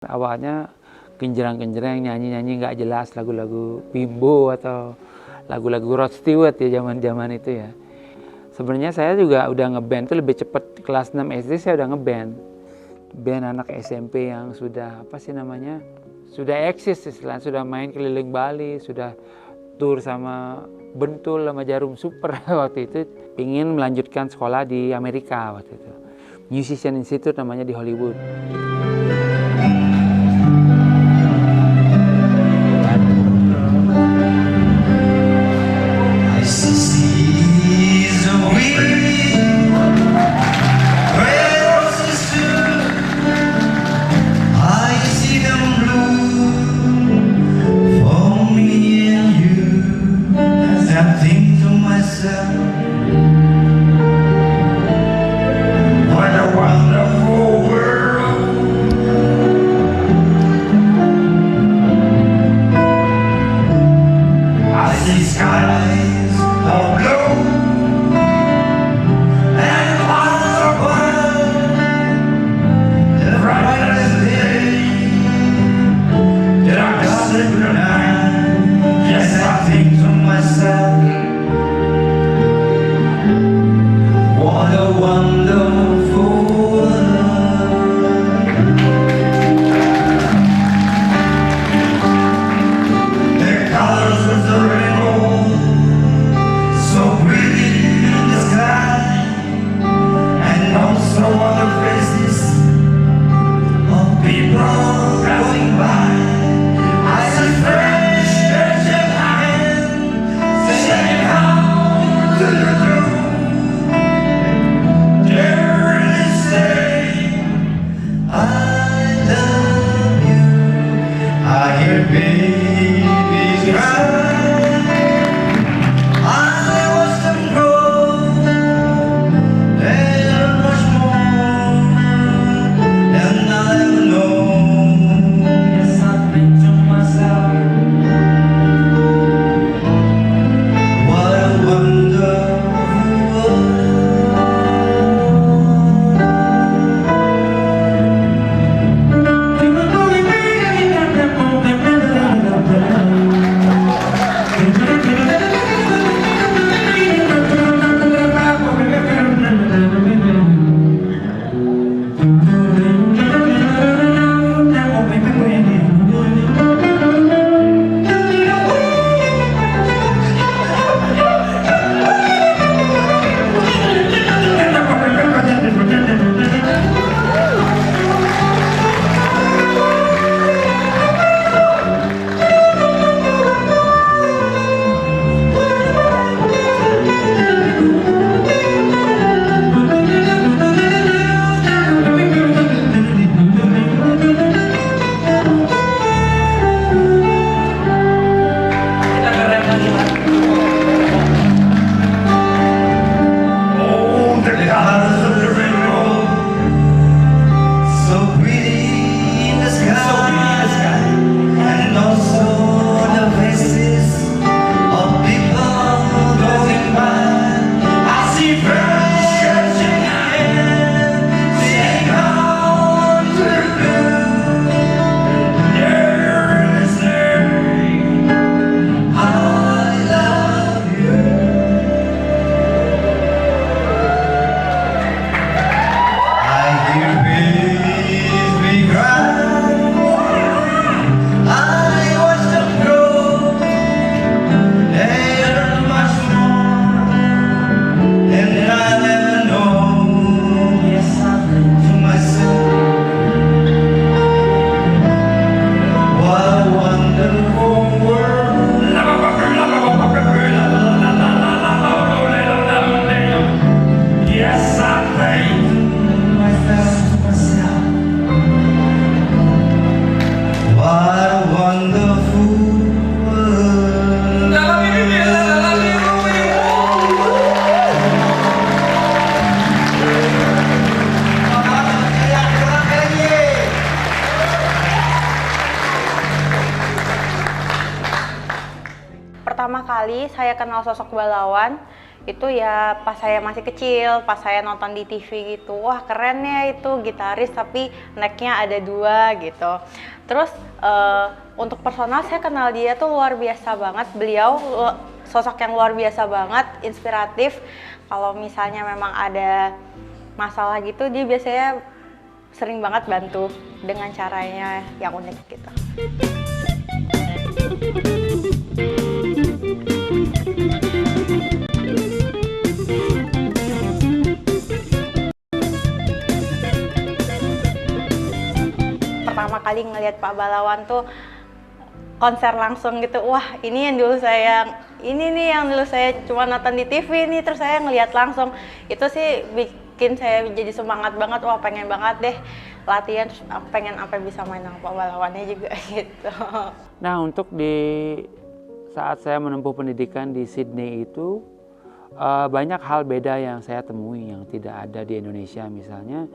Awalnya genjerang-genjerang, nyanyi-nyanyi nggak jelas, lagu-lagu Bimbo atau lagu-lagu Rod Stewart ya zaman-zaman itu ya. Sebenarnya saya juga udah ngeband itu lebih cepat, kelas 6 SD saya udah ngeband. Band anak SMP yang sudah sudah eksis istilahnya, sudah main keliling Bali, sudah tur sama Bentul sama Jarum Super waktu itu. Pingin melanjutkan sekolah di Amerika waktu itu. Musician Institute namanya di Hollywood. Pertama kali saya kenal sosok Balawan itu ya pas saya masih kecil, pas saya nonton di TV gitu. Wah keren ya itu gitaris tapi necknya ada 2 gitu. Terus untuk personal saya kenal dia tuh luar biasa banget. Beliau sosok yang luar biasa banget, inspiratif. Kalau misalnya memang ada masalah gitu, dia biasanya sering banget bantu dengan caranya yang unik gitu. Pertama kali ngelihat Pak Balawan tuh konser langsung gitu, wah ini yang dulu saya cuma nonton di TV nih, terus saya ngelihat langsung. Itu sih bikin saya jadi semangat banget, wah pengen banget deh latihan, terus pengen sampai bisa main sama Pak Balawannya juga gitu. Nah, untuk di saat saya menempuh pendidikan di Sydney itu banyak hal beda yang saya temui yang tidak ada di Indonesia. Misalnya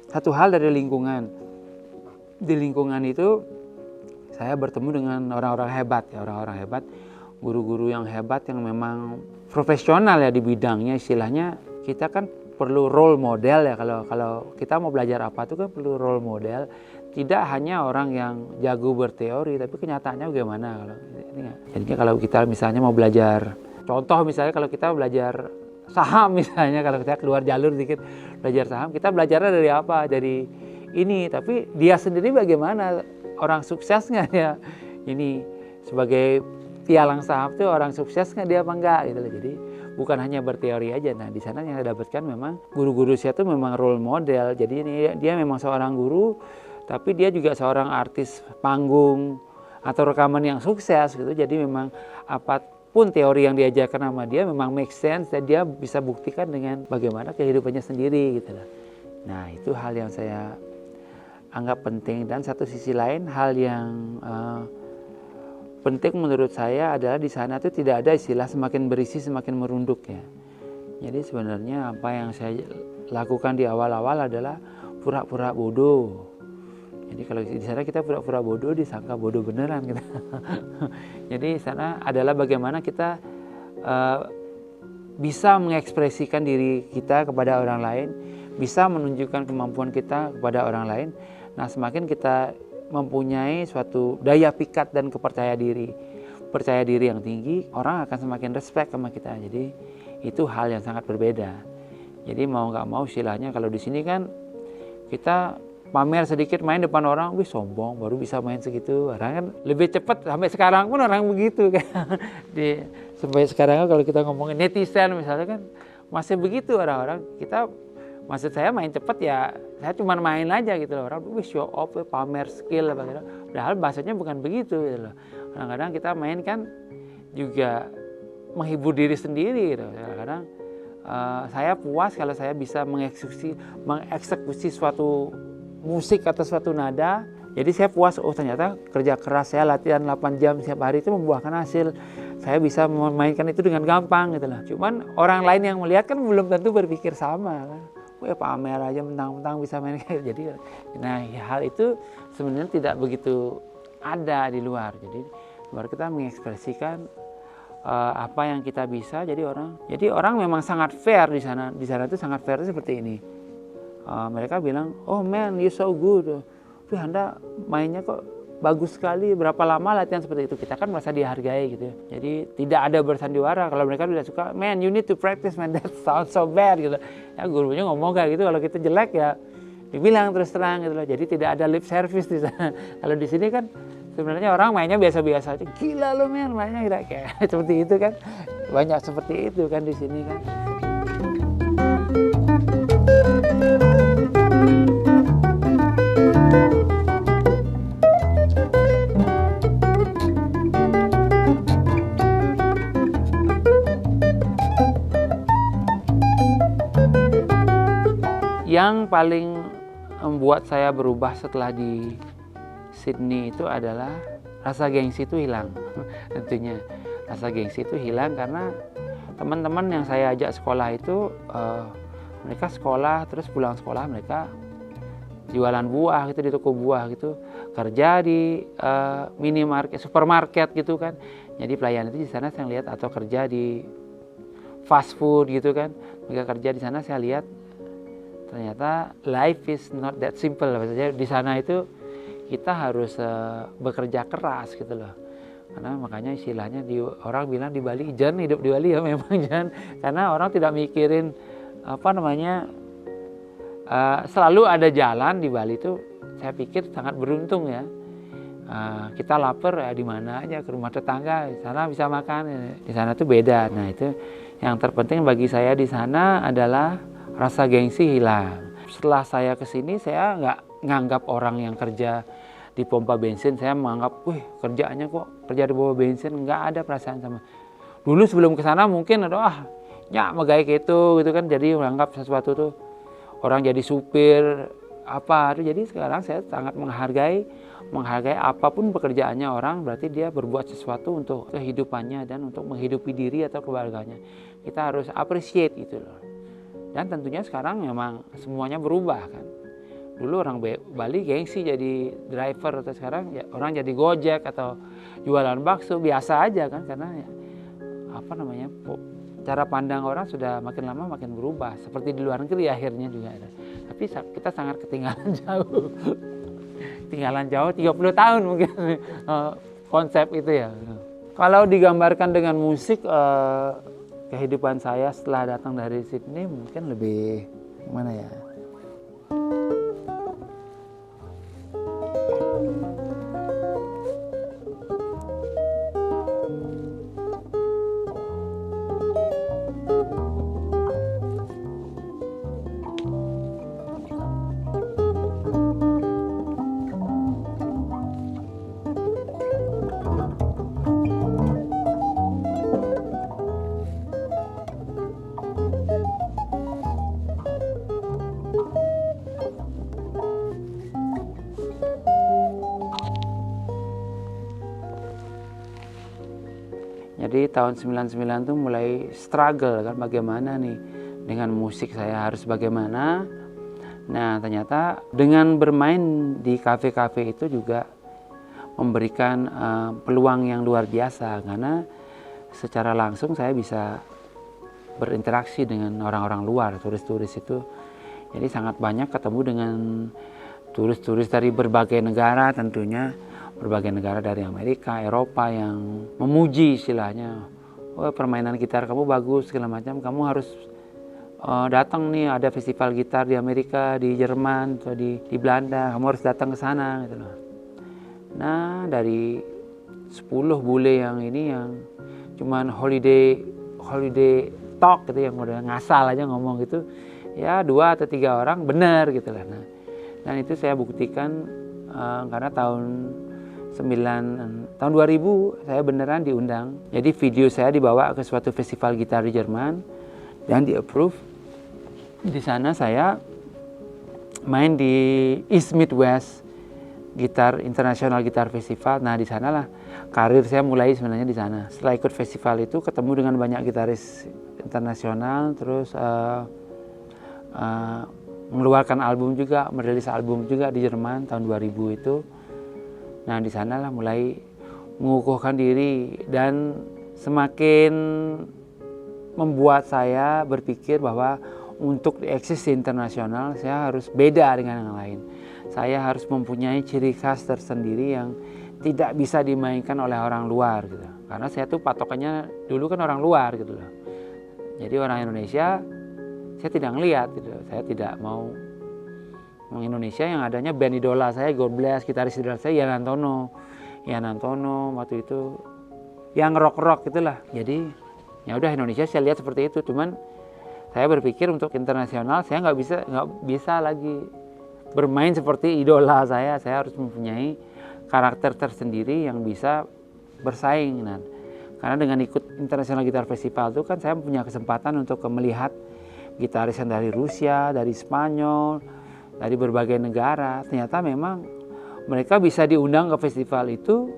satu hal dari lingkungan. Di lingkungan itu saya bertemu dengan orang-orang hebat, guru-guru yang hebat yang memang profesional ya di bidangnya. Istilahnya kita kan perlu role model ya, kalau kita mau belajar apa itu kan perlu role model. Tidak hanya orang yang jago berteori, tapi kenyataannya bagaimana kalau ini. Jadinya kalau kita misalnya mau belajar, contoh misalnya kalau kita belajar saham misalnya, kalau kita keluar jalur dikit belajar saham, kita belajarnya dari apa? Dari ini, tapi dia sendiri bagaimana? Orang suksesnya dia ini sebagai pialang saham itu orang suksesnya dia apa enggak gitu loh. Jadi bukan hanya berteori aja. Nah di sana yang saya dapatkan memang guru-guru saya itu memang role model. Jadi ini dia memang seorang guru, tapi dia juga seorang artis panggung atau rekaman yang sukses gitu. Jadi memang apapun teori yang diajarkan sama dia memang make sense dan dia bisa buktikan dengan bagaimana kehidupannya sendiri gitu loh. Nah itu hal yang saya anggap penting. Dan satu sisi lain hal yang penting menurut saya adalah di sana itu tidak ada istilah semakin berisi semakin merunduk ya. Jadi sebenarnya apa yang saya lakukan di awal-awal adalah pura-pura bodoh. Jadi kalau di sana kita pura-pura bodoh disangka bodoh beneran gitu. Jadi di sana adalah bagaimana kita bisa mengekspresikan diri kita kepada orang lain, bisa menunjukkan kemampuan kita kepada orang lain. Nah, semakin kita mempunyai suatu daya pikat dan percaya diri yang tinggi, orang akan semakin respect sama kita. Jadi itu hal yang sangat berbeda. Jadi mau nggak mau istilahnya kalau di sini kan kita pamer sedikit main depan orang, wih sombong baru bisa main segitu. Orang kan lebih cepat, sampai sekarang pun orang begitu kan. Sampai sekarang kalau kita ngomongin netizen misalnya kan masih begitu orang-orang. Kita maksud saya main cepat ya, saya cuma main aja gitu loh. Orang wih show off, pamer skill apa gitu. Padahal bahasanya bukan begitu gitu loh. Kadang-kadang kita main kan juga menghibur diri sendiri gitu. Kadang-kadang saya puas kalau saya bisa mengeksekusi suatu musik atau suatu nada. Jadi saya puas, oh ternyata kerja keras saya latihan 8 jam setiap hari itu membuahkan hasil. Saya bisa memainkan itu dengan gampang gitu loh. Cuman orang lain yang melihat kan belum tentu berpikir sama kan. Wah pamer aja mentang-mentang bisa main kayak jadi. Nah hal itu sebenarnya tidak begitu ada di luar. Jadi baru kita mengekspresikan apa yang kita bisa. Jadi orang memang sangat fair di sana. Di sana itu sangat fair seperti ini. Mereka bilang, oh man you so good. Wih Anda mainnya kok bagus sekali. Berapa lama latihan seperti itu? Kita kan merasa dihargai gitu. Jadi tidak ada bersandiwara. Kalau mereka tidak suka, man you need to practice man, that sounds so bad gitu. Ya gurunya ngomong kayak gitu. Kalau kita jelek ya dibilang terus terang gitu loh. Jadi tidak ada lip service di sana. Kalau di sini kan sebenarnya orang mainnya biasa-biasa aja. Gila lo men mainnya kayak seperti itu kan. Banyak seperti itu kan di sini kan. Yang paling membuat saya berubah setelah di Sydney itu adalah rasa gengsi itu hilang. Tentunya rasa gengsi itu hilang karena teman-teman yang saya ajak sekolah itu mereka sekolah terus pulang sekolah mereka jualan buah gitu di toko buah gitu, kerja di minimarket, supermarket gitu kan. Jadi pelayan itu di sana saya lihat atau kerja di fast food gitu kan. Mereka kerja di sana, saya lihat ternyata life is not that simple. Maksudnya di sana itu kita harus bekerja keras gitu loh. Karena makanya istilahnya orang bilang di Bali, jan hidup di Bali ya memang jan. Karena orang tidak mikirin selalu ada jalan di Bali itu. Saya pikir sangat beruntung ya. Kita lapar ya di mana aja, ke rumah tetangga, di sana bisa makan. Di sana tuh beda. Nah itu yang terpenting bagi saya di sana adalah rasa gengsi hilang. Setelah saya kesini, saya nggak nganggap orang yang kerja di pompa bensin, saya menganggap, wih kerjaannya kok kerja di pompa bensin, nggak ada perasaan sama. Dulu sebelum ke sana mungkin ada, megai gitu kan, jadi menganggap sesuatu tuh orang jadi supir apa. Jadi sekarang saya sangat menghargai apapun pekerjaannya orang, berarti dia berbuat sesuatu untuk kehidupannya dan untuk menghidupi diri atau keluarganya. Kita harus appreciate gitu loh. Dan tentunya sekarang memang semuanya berubah kan. Dulu orang Bali gengsi jadi driver, atau sekarang ya orang jadi Gojek atau jualan bakso biasa aja kan, karena cara pandang orang sudah makin lama makin berubah. Seperti di luar negeri akhirnya juga ada. Tapi kita sangat ketinggalan jauh. Ketinggalan jauh 30 tahun mungkin konsep itu ya. Kalau digambarkan dengan musik, kehidupan saya setelah datang dari Sydney mungkin lebih gimana ya? Jadi tahun 99 tuh mulai struggle kan, bagaimana nih dengan musik saya harus bagaimana. Nah ternyata dengan bermain di kafe-kafe itu juga memberikan peluang yang luar biasa, karena secara langsung saya bisa berinteraksi dengan orang-orang luar, turis-turis itu. Jadi sangat banyak ketemu dengan turis-turis dari berbagai negara, tentunya berbagai negara dari Amerika, Eropa yang memuji istilahnya, permainan gitar kamu bagus segala macam, kamu harus datang nih, ada festival gitar di Amerika, di Jerman atau di Belanda, kamu harus datang ke sana gitu loh. Nah dari 10 bule yang ini yang cuman holiday talk gitu, yang udah ngasal aja ngomong gitu, ya 2 atau 3 orang benar gitu lah. Nah, dan itu saya buktikan karena tahun 2000 saya beneran diundang. Jadi video saya dibawa ke suatu festival gitar di Jerman dan di approve. Di sana saya main di East Midwest International Guitar Festival. Nah di sanalah karir saya mulai sebenarnya di sana. Setelah ikut festival itu ketemu dengan banyak gitaris internasional, terus mengeluarkan album juga, merilis album juga di Jerman tahun 2000 itu. Nah di sanalah mulai mengukuhkan diri dan semakin membuat saya berpikir bahwa untuk eksis internasional saya harus beda dengan yang lain. Saya harus mempunyai ciri khas tersendiri yang tidak bisa dimainkan oleh orang luar gitu. Karena saya tuh patokannya dulu kan orang luar gitu loh. Jadi orang Indonesia saya tidak ngelihat gitu. Saya tidak mau Indonesia, yang adanya band idola saya, God Bless, gitaris idola saya Ian Antono waktu itu yang rock itulah. Jadi ya udah Indonesia saya lihat seperti itu. Cuman saya berpikir untuk internasional saya nggak bisa lagi bermain seperti idola saya harus mempunyai karakter tersendiri yang bisa bersaing. Nah, karena dengan ikut International Guitar Festival itu kan saya punya kesempatan untuk melihat gitaris yang dari Rusia, dari Spanyol, dari berbagai negara. Ternyata memang mereka bisa diundang ke festival itu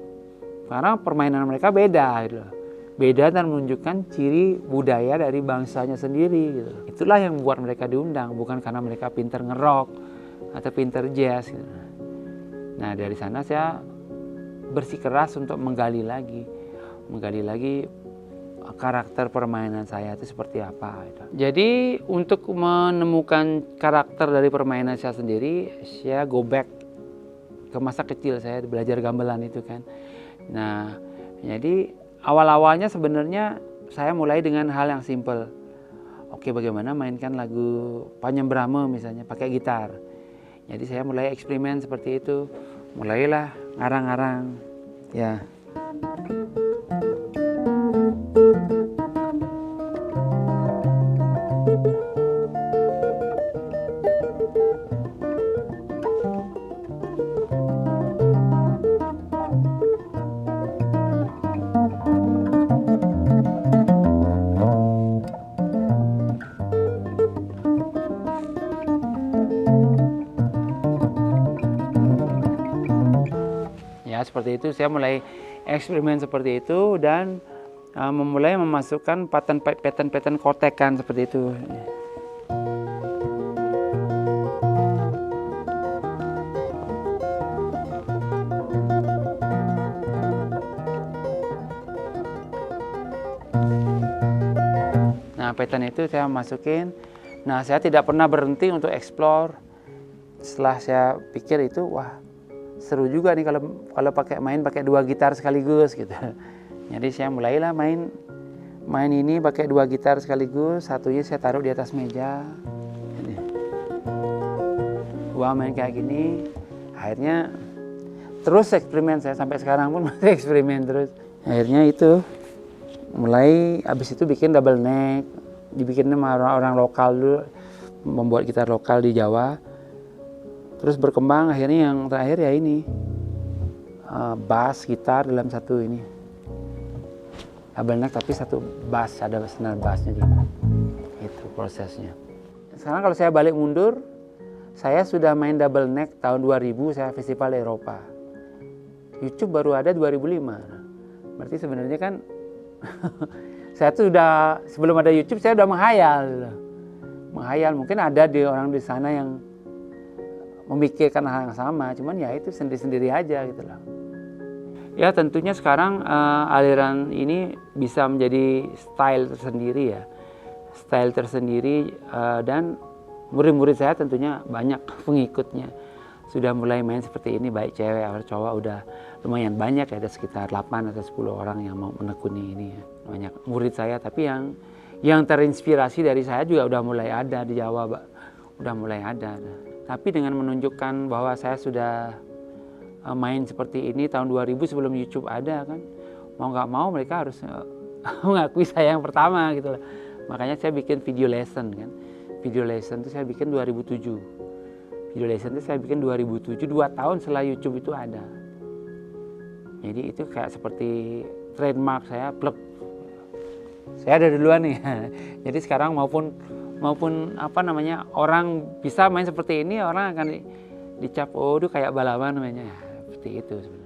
karena permainan mereka beda gitu. Beda dan menunjukkan ciri budaya dari bangsanya sendiri gitu. Itulah yang membuat mereka diundang, bukan karena mereka pinter ngerok atau pinter jazz gitu. Nah dari sana saya bersikeras untuk menggali lagi karakter permainan saya itu seperti apa gitu. Jadi untuk menemukan karakter dari permainan saya sendiri, saya go back ke masa kecil saya belajar gamelan itu kan. Nah, jadi awal-awalnya sebenarnya saya mulai dengan hal yang simple. Oke, bagaimana mainkan lagu Panjem Brahma misalnya pakai gitar. Jadi saya mulai eksperimen seperti itu. Mulailah ngarang-ngarang. Ya. Seperti itu saya mulai eksperimen seperti itu dan memulai memasukkan pattern kotekan seperti itu. Nah, pattern itu saya masukin. Nah, saya tidak pernah berhenti untuk explore. Setelah saya pikir itu, wah, seru juga nih kalau main pakai 2 gitar sekaligus gitu. Jadi saya mulailah main ini pakai 2 gitar sekaligus, satunya saya taruh di atas meja. Jadi, wah, main kayak gini. Akhirnya terus eksperimen saya sampai sekarang pun masih eksperimen terus. Akhirnya itu mulai habis itu bikin double neck, dibikinnya sama orang lokal dulu, membuat gitar lokal di Jawa. Terus berkembang akhirnya yang terakhir ya ini bass gitar dalam satu ini double neck tapi satu bass, ada senar bassnya juga. Itu prosesnya. Sekarang kalau saya balik mundur, saya sudah main double neck tahun 2000, saya festival Eropa. YouTube baru ada 2005. Berarti sebenarnya kan saya tuh sudah sebelum ada YouTube saya udah menghayal mungkin ada di orang di sana yang memikirkan hal yang sama, cuman ya itu sendiri-sendiri aja gitu loh. Ya tentunya sekarang aliran ini bisa menjadi style tersendiri ya. Style tersendiri dan murid-murid saya tentunya banyak pengikutnya. Sudah mulai main seperti ini baik cewek atau cowok udah lumayan banyak ya, ada sekitar 8 atau 10 orang yang mau menekuni ini ya. Banyak murid saya, tapi yang terinspirasi dari saya juga udah mulai ada di Jawa, udah mulai ada. Tapi dengan menunjukkan bahwa saya sudah main seperti ini tahun 2000 sebelum YouTube ada kan, mau nggak mau mereka harus mengakui saya yang pertama gitu loh. Makanya saya bikin video lesson kan. Video lesson itu saya bikin 2007. Video lesson itu saya bikin 2007, 2 tahun setelah YouTube itu ada. Jadi itu kayak seperti trademark saya, plek. Saya ada duluan nih. Jadi sekarang maupun apa namanya, orang bisa main seperti ini, orang akan dicap, oh itu kayak balapan namanya, seperti itu sebenarnya.